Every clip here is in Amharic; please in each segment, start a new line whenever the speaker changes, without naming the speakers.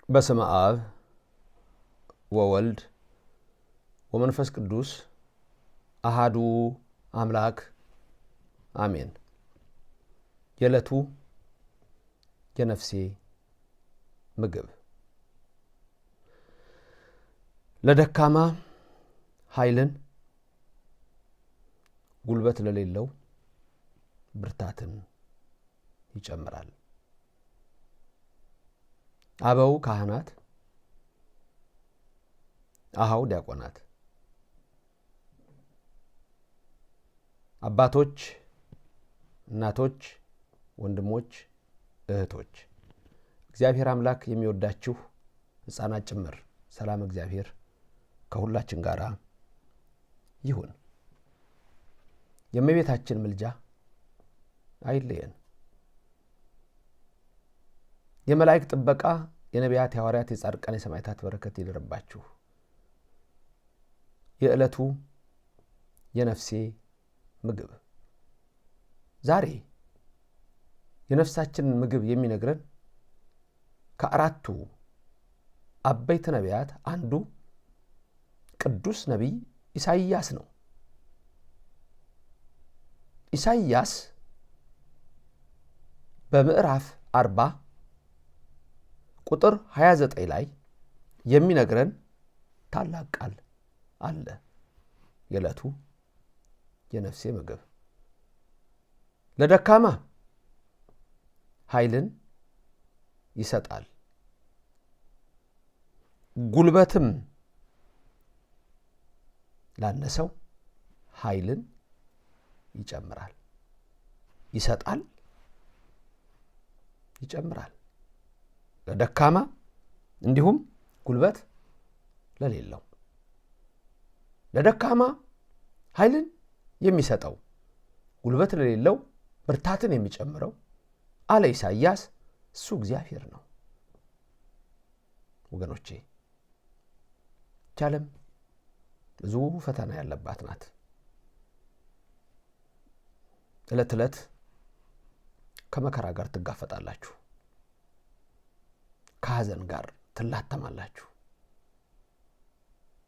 በስመ አብ ወወልድ ወመንፈስ ቅዱስ አሃዱ አምላክ አሜን። የዕለቱ የነፍሴ ምግብ ለደካማ ኃይልን፣ ጉልበት ለሌለው ብርታትን ይጨምራል። አበው ካህናት፣ አሃው ዲያቆናት፣ አባቶች፣ እናቶች፣ ወንድሞች፣ እህቶች፣ እግዚአብሔር አምላክ የሚወዳችሁ ሕፃናት ጭምር ሰላም እግዚአብሔር ከሁላችን ጋር ይሁን። የእመቤታችን ምልጃ አይለየን። የመላእክት ጥበቃ፣ የነቢያት፣ የሐዋርያት፣ የጻድቃን፣ የሰማዕታት በረከት ይደርባችሁ። የዕለቱ የነፍሴ ምግብ ዛሬ የነፍሳችንን ምግብ የሚነግረን ከአራቱ አበይት ነቢያት አንዱ ቅዱስ ነቢይ ኢሳይያስ ነው። ኢሳይያስ በምዕራፍ 40 ቁጥር 29 ላይ የሚነግረን ታላቅ ቃል አለ። የዕለቱ የነፍሴ ምግብ ለደካማ ኃይልን ይሰጣል፣ ጉልበትም ላነሰው ኃይልን ይጨምራል። ይሰጣል፣ ይጨምራል። ለደካማ እንዲሁም ጉልበት ለሌለው። ለደካማ ኃይልን የሚሰጠው ጉልበት ለሌለው ብርታትን የሚጨምረው አለ ኢሳይያስ፣ እሱ እግዚአብሔር ነው። ወገኖቼ ዓለም ብዙ ፈተና ያለባት ናት። ዕለት ዕለት ከመከራ ጋር ትጋፈጣላችሁ፣ ከሐዘን ጋር ትላተማላችሁ፣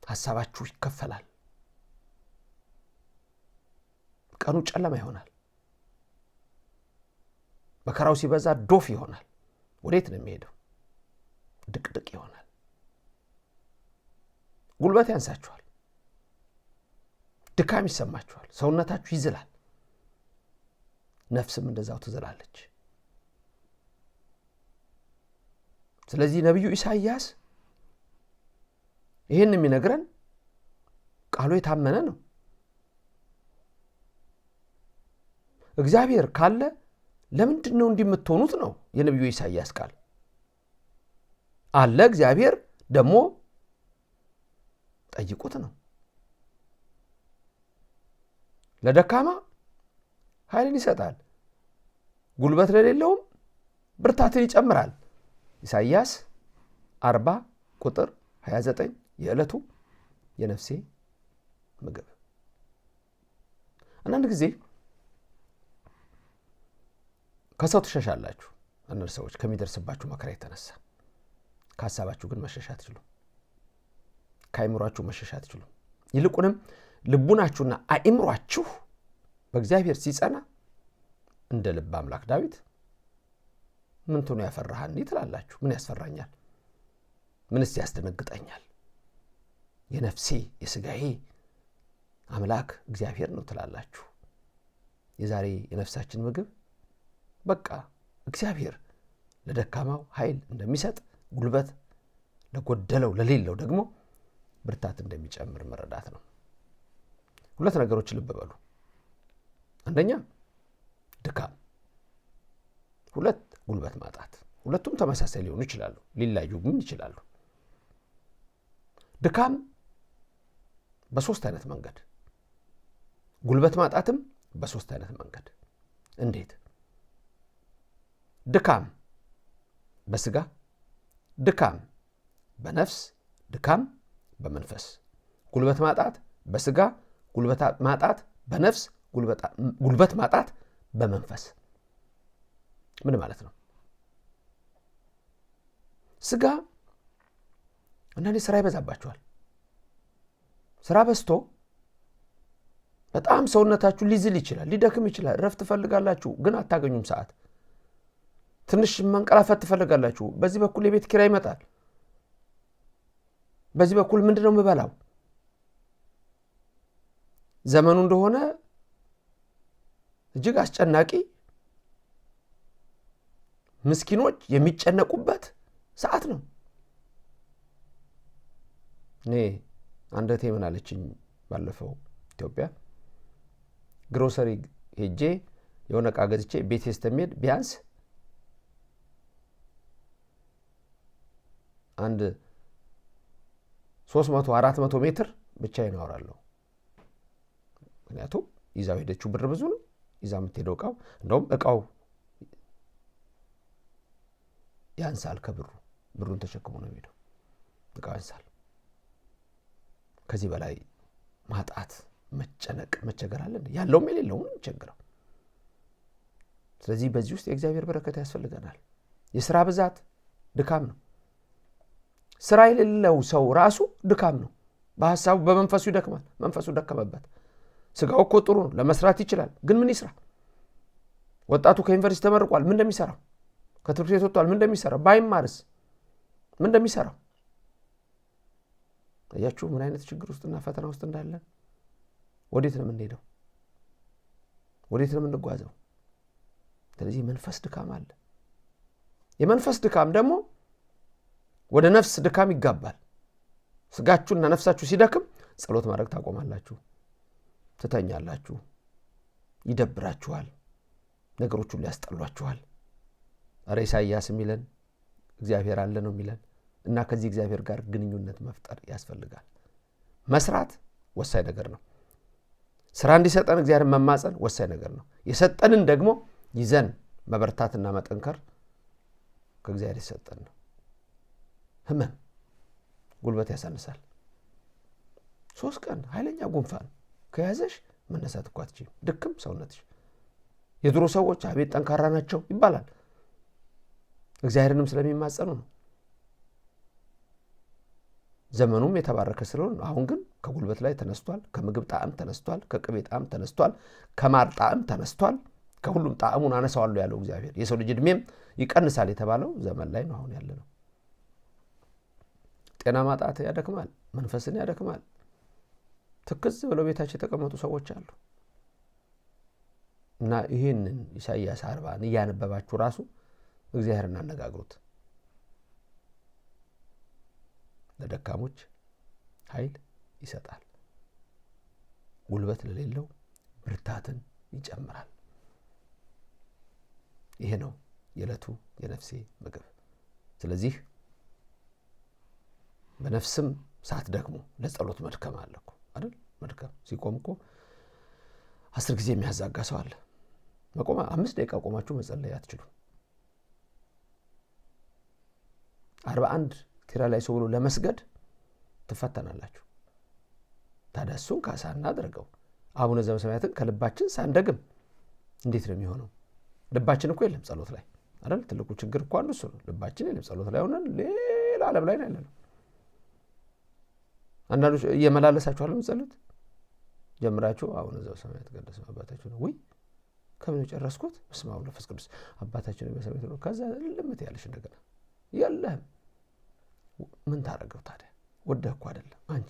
ሐሳባችሁ ይከፈላል። ቀኑ ጨለማ ይሆናል። መከራው ሲበዛ ዶፍ ይሆናል። ወዴት ነው የሚሄደው? ድቅድቅ ይሆናል። ጉልበት ያንሳችኋል፣ ድካም ይሰማችኋል፣ ሰውነታችሁ ይዝላል፣ ነፍስም እንደዛው ትዝላለች። ስለዚህ ነቢዩ ኢሳይያስ ይህን የሚነግረን ቃሉ የታመነ ነው። እግዚአብሔር ካለ ለምንድን ነው እንዲህ የምትሆኑት ነው የነቢዩ ኢሳይያስ ቃል። አለ እግዚአብሔር ደግሞ ጠይቁት ነው። ለደካማ ኃይልን ይሰጣል፣ ጉልበት ለሌለውም ብርታትን ይጨምራል። ኢሳይያስ 40 ቁጥር 29 የዕለቱ የነፍሴ ምግብ። አንዳንድ ጊዜ ከሰው ትሸሻላችሁ። አንዳንድ ሰዎች ከሚደርስባችሁ መከራ የተነሳ ከሀሳባችሁ ግን መሸሽ አትችሉም። ከአእምሯችሁ መሸሽ አትችሉም። ይልቁንም ልቡናችሁና አእምሯችሁ በእግዚአብሔር ሲጸና እንደ ልብ አምላክ ዳዊት ምን ትሆኑ ያፈራሃኒ ትላላችሁ። ምን ያስፈራኛል? ምንስ ያስደነግጠኛል? የነፍሴ የሥጋዬ አምላክ እግዚአብሔር ነው ትላላችሁ። የዛሬ የነፍሳችን ምግብ በቃ እግዚአብሔር ለደካማው ኃይል እንደሚሰጥ፣ ጉልበት ለጎደለው ለሌለው ደግሞ ብርታት እንደሚጨምር መረዳት ነው። ሁለት ነገሮች ልብ በሉ። አንደኛ ድካም፣ ሁለት ጉልበት ማጣት። ሁለቱም ተመሳሳይ ሊሆኑ ይችላሉ፣ ሊለያዩ ግን ይችላሉ። ድካም በሶስት አይነት መንገድ፣ ጉልበት ማጣትም በሶስት አይነት መንገድ። እንዴት? ድካም በስጋ፣ ድካም በነፍስ፣ ድካም በመንፈስ። ጉልበት ማጣት በስጋ፣ ጉልበት ማጣት በነፍስ፣ ጉልበት ማጣት በመንፈስ። ምን ማለት ነው? ስጋ አንዳንዴ ስራ ይበዛባችኋል። ስራ በዝቶ በጣም ሰውነታችሁ ሊዝል ይችላል፣ ሊደክም ይችላል። ረፍት ትፈልጋላችሁ ግን አታገኙም ሰዓት። ትንሽ መንቀላፈት ትፈልጋላችሁ። በዚህ በኩል የቤት ኪራይ ይመጣል። በዚህ በኩል ምንድነው የምበላው? ዘመኑ እንደሆነ እጅግ አስጨናቂ፣ ምስኪኖች የሚጨነቁበት ሰዓት ነው። እኔ አንደቴ ምን አለችኝ ባለፈው ኢትዮጵያ ግሮሰሪ ሄጄ የሆነ ዕቃ ገዝቼ ቤቴ ስተምሄድ ቢያንስ አንድ 300-400 ሜትር ብቻዬን አወራለሁ። ምክንያቱም ይዛው ሄደችው ብር ብዙ ነው። ይዛ የምትሄደው ዕቃው እንደውም ዕቃው ያንሳል ከብሩ፣ ብሩን ተሸክሞ ነው የሚሄደው። ዕቃው ያንሳል። ከዚህ በላይ ማጣት፣ መጨነቅ፣ መቸገር አለ ያለውም የሌለውም የሚቸግረው። ስለዚህ በዚህ ውስጥ የእግዚአብሔር በረከት ያስፈልገናል። የሥራ ብዛት ድካም ነው። ስራ የሌለው ሰው ራሱ ድካም ነው። በሐሳቡ በመንፈሱ ይደክማል። መንፈሱ ደከመበት። ስጋው እኮ ጥሩ ነው፣ ለመስራት ይችላል። ግን ምን ይስራ? ወጣቱ ከዩኒቨርሲቲ ተመርቋል፣ ምን እንደሚሰራው? ከትምህርት ቤት ወጥቷል፣ ምን እንደሚሰራው? ባይማርስ ምን እንደሚሰራው? አያችሁ ምን አይነት ችግር ውስጥና ፈተና ውስጥ እንዳለን። ወዴት ነው የምንሄደው? ወዴት ነው የምንጓዘው? ስለዚህ መንፈስ ድካም አለ። የመንፈስ ድካም ደግሞ ወደ ነፍስ ድካም ይጋባል። ስጋችሁና ነፍሳችሁ ሲደክም ጸሎት ማድረግ ታቆማላችሁ፣ ትተኛላችሁ፣ ይደብራችኋል፣ ነገሮች ሁሉ ያስጠሏችኋል። ኧረ ኢሳይያስ የሚለን እግዚአብሔር አለ ነው የሚለን እና ከዚህ እግዚአብሔር ጋር ግንኙነት መፍጠር ያስፈልጋል። መስራት ወሳኝ ነገር ነው። ስራ እንዲሰጠን እግዚአብሔር መማጸን ወሳኝ ነገር ነው። የሰጠንን ደግሞ ይዘን መበርታትና መጠንከር ከእግዚአብሔር የሰጠን ነው። ህመም ጉልበት ያሳንሳል። 3 ቀን ኃይለኛ ጉንፋን ከያዘሽ መነሳት እኮ አትችይም። ድክም ሰውነትሽ። የድሮ ሰዎች አቤት ጠንካራ ናቸው ይባላል። እግዚአብሔርንም ስለሚማጸኑ ነው። ዘመኑም የተባረከ ስለሆነ አሁን ግን ከጉልበት ላይ ተነስቷል፣ ከምግብ ጣዕም ተነስቷል፣ ከቅቤ ጣዕም ተነስቷል፣ ከማር ጣዕም ተነስቷል። ከሁሉም ጣዕሙን አነሳዋለሁ ያለው እግዚአብሔር። የሰው ልጅ እድሜም ይቀንሳል የተባለው ዘመን ላይ ነው አሁን ያለነው። ጤና ማጣት ያደክማል፣ መንፈስን ያደክማል። ትክዝ ብለው ቤታቸው የተቀመጡ ሰዎች አሉ። እና ይህንን ኢሳይያስ 40 እያነበባችሁ ራሱ እግዚአብሔርን አነጋግሩት። ለደካሞች ኃይል ይሰጣል፣ ጉልበት ለሌለው ብርታትን ይጨምራል። ይሄ ነው የዕለቱ የነፍሴ ምግብ። ስለዚህ በነፍስም ሳትደክሙ ለጸሎት መድከም አለ እኮ አይደል? መድከም ሲቆም እኮ 10 ጊዜ የሚያዛጋ ሰው አለ። መቆም 5 ደቂቃ ቆማችሁ መጸለይ አትችሉም። 41 ቲራ ላይ ሰው ብሎ ለመስገድ ትፈተናላችሁ። ታዲያ እሱን ካሳና አድርገው አቡነ ዘበሰማያትን ከልባችን ሳንደግም እንዴት ነው የሚሆነው? ልባችን እኮ የለም ጸሎት ላይ አይደል? ትልቁ ችግር እኮ አንዱ እሱ ነው። ልባችን የለም ጸሎት ላይ ሆነን ሌላ ዓለም ላይ ነው ያለነው። አንዳንዶች እየመላለሳችሁ አለ ጸሎት ጀምራችሁ አቡነ ዘበሰማያት ቅዱስ አባታችን ነው ወይ ከምን ጨረስኩት? በስመ አብ ወወልድ ወመንፈስ ቅዱስ አባታችን በሰማያት ነው። ከዛ ልምት ያለሽ እንደገና የለም። ምን ታረገው ታዲያ? ወደህ እኮ አይደለም አንቺ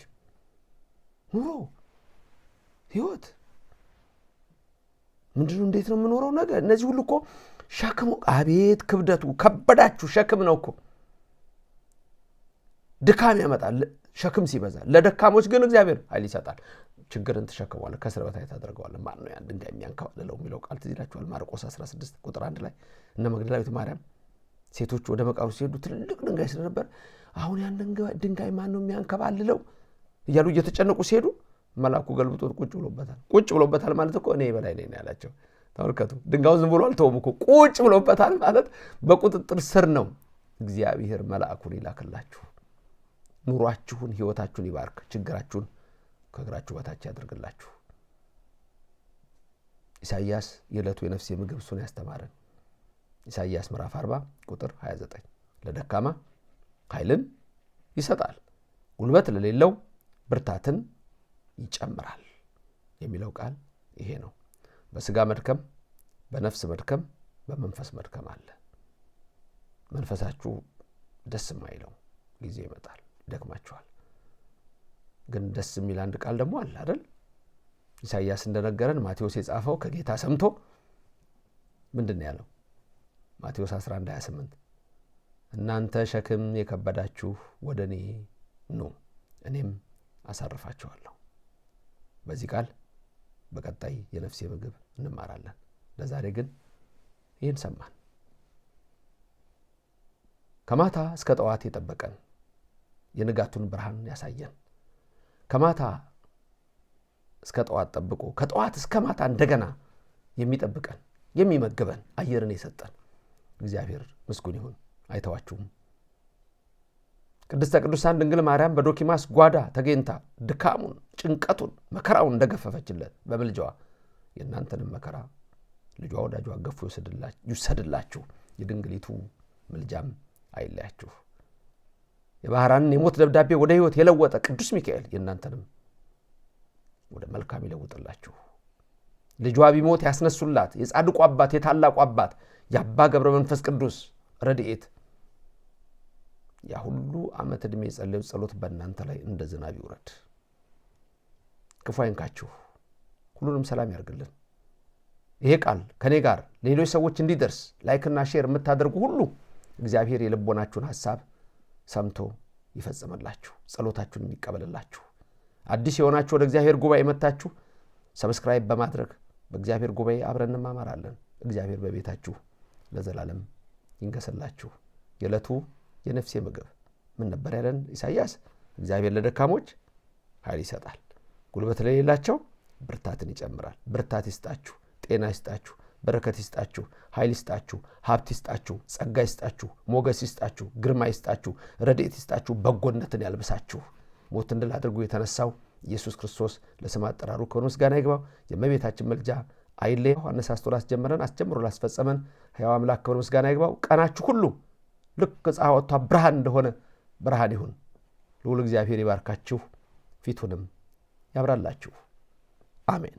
ኑሮ ህይወት ምንድነው? እንዴት ነው የምኖረው ነገር? እነዚህ ሁሉ እኮ ሸክሙ፣ አቤት ክብደቱ፣ ከበዳችሁ ሸክም ነው እኮ። ድካም ያመጣል ሸክም ሲበዛ። ለደካሞች ግን እግዚአብሔር ኃይል ይሰጣል። ችግርን ተሸክመዋል፣ ከስር በታች ታደርገዋል። ማን ነው ያን ድንጋይ የሚያንከባልለው የሚለው ቃል ትዝ ይላችኋል። ማርቆስ 16 ቁጥር 1 ላይ እነ መግደላዊት ማርያም ሴቶች ወደ መቃብሩ ሲሄዱ ትልቅ ድንጋይ ስለነበር አሁን ያን ድንጋይ ማን ነው የሚያንከባልለው እያሉ እየተጨነቁ ሲሄዱ መልአኩ ገልብጦት ቁጭ ብሎበታል። ቁጭ ብሎበታል ማለት እኮ እኔ በላይ ነኝ ያላቸው። ተመልከቱ፣ ድንጋዩ ዝም ብሎ አልተውም እኮ ቁጭ ብሎበታል ማለት በቁጥጥር ስር ነው። እግዚአብሔር መልአኩን ይላክላችሁ፣ ኑሯችሁን ህይወታችሁን ይባርክ፣ ችግራችሁን ከእግራችሁ በታች ያድርግላችሁ። ኢሳይያስ የዕለቱ የነፍሴ ምግብ እሱን ያስተማረን። ኢሳይያስ ምዕራፍ 40 ቁጥር 29 ለደካማ ኃይልን ይሰጣል፣ ጉልበት ለሌለው ብርታትን ይጨምራል የሚለው ቃል ይሄ ነው። በስጋ መድከም፣ በነፍስ መድከም፣ በመንፈስ መድከም አለ። መንፈሳችሁ ደስ የማይለው ጊዜ ይመጣል፣ ይደክማችኋል። ግን ደስ የሚል አንድ ቃል ደግሞ አለ አይደል? ኢሳይያስ እንደነገረን ማቴዎስ የጻፈው ከጌታ ሰምቶ ምንድነው ያለው? ማቴዎስ 11:28 እናንተ ሸክም የከበዳችሁ ወደኔ ኑ እኔም አሳርፋችኋለሁ። በዚህ ቃል በቀጣይ የነፍሴ ምግብ እንማራለን። ለዛሬ ግን ይህን ሰማን። ከማታ እስከ ጠዋት የጠበቀን የንጋቱን ብርሃን ያሳየን፣ ከማታ እስከ ጠዋት ጠብቆ ከጠዋት እስከ ማታ እንደገና የሚጠብቀን የሚመግበን አየርን የሰጠን እግዚአብሔር ምስጉን ይሁን። አይተዋችሁም። ቅድስተ ቅዱሳን ድንግል ማርያም በዶኪማስ ጓዳ ተገኝታ ድካሙን፣ ጭንቀቱን፣ መከራውን እንደገፈፈችለት በምልጃዋ የእናንተንም መከራ ልጇ ወዳጇ ገፎ ይውሰድላችሁ። የድንግሊቱ ምልጃም አይለያችሁ። የባህራንን የሞት ደብዳቤ ወደ ሕይወት የለወጠ ቅዱስ ሚካኤል የእናንተንም ወደ መልካም ይለውጥላችሁ። ልጇ ቢሞት ያስነሱላት የጻድቁ አባት የታላቁ አባት የአባ ገብረ መንፈስ ቅዱስ ረድኤት ያ ሁሉ ዓመት ዕድሜ የጸለዩት ጸሎት በእናንተ ላይ እንደ ዝናብ ይውረድ። ክፉ አይንካችሁ። ሁሉንም ሰላም ያርግልን። ይሄ ቃል ከኔ ጋር ሌሎች ሰዎች እንዲደርስ ላይክና ሼር የምታደርጉ ሁሉ እግዚአብሔር የልቦናችሁን ሐሳብ ሰምቶ ይፈጽምላችሁ፣ ጸሎታችሁን የሚቀበልላችሁ። አዲስ የሆናችሁ ወደ እግዚአብሔር ጉባኤ መጣችሁ ሰብስክራይብ በማድረግ በእግዚአብሔር ጉባኤ አብረን እንማማራለን። እግዚአብሔር በቤታችሁ ለዘላለም ይንገስላችሁ። የዕለቱ የነፍሴ ምግብ ምን ነበር ያለን ኢሳይያስ? እግዚአብሔር ለደካሞች ኃይል ይሰጣል፣ ጉልበት ለሌላቸው ብርታትን ይጨምራል። ብርታት ይስጣችሁ፣ ጤና ይስጣችሁ፣ በረከት ይስጣችሁ፣ ኃይል ይስጣችሁ፣ ሀብት ይስጣችሁ፣ ጸጋ ይስጣችሁ፣ ሞገስ ይስጣችሁ፣ ግርማ ይስጣችሁ፣ ረድኤት ይስጣችሁ፣ በጎነትን ያልብሳችሁ። ሞትን ድል አድርጎ የተነሳው ኢየሱስ ክርስቶስ ለስም አጠራሩ ክብር ምስጋና ይግባው። የእመቤታችን መልጃ አይለየው። አነሳስቶ ላስጀመረን አስጀምሮ ላስፈጸመን ሕያው አምላክ ክብር ምስጋና ይግባው። ቀናችሁ ሁሉ ልክ ፀሐይ ወጥታ ብርሃን እንደሆነ ብርሃን ይሁን። ልዑል እግዚአብሔር ይባርካችሁ፣ ፊቱንም ያብራላችሁ። አሜን።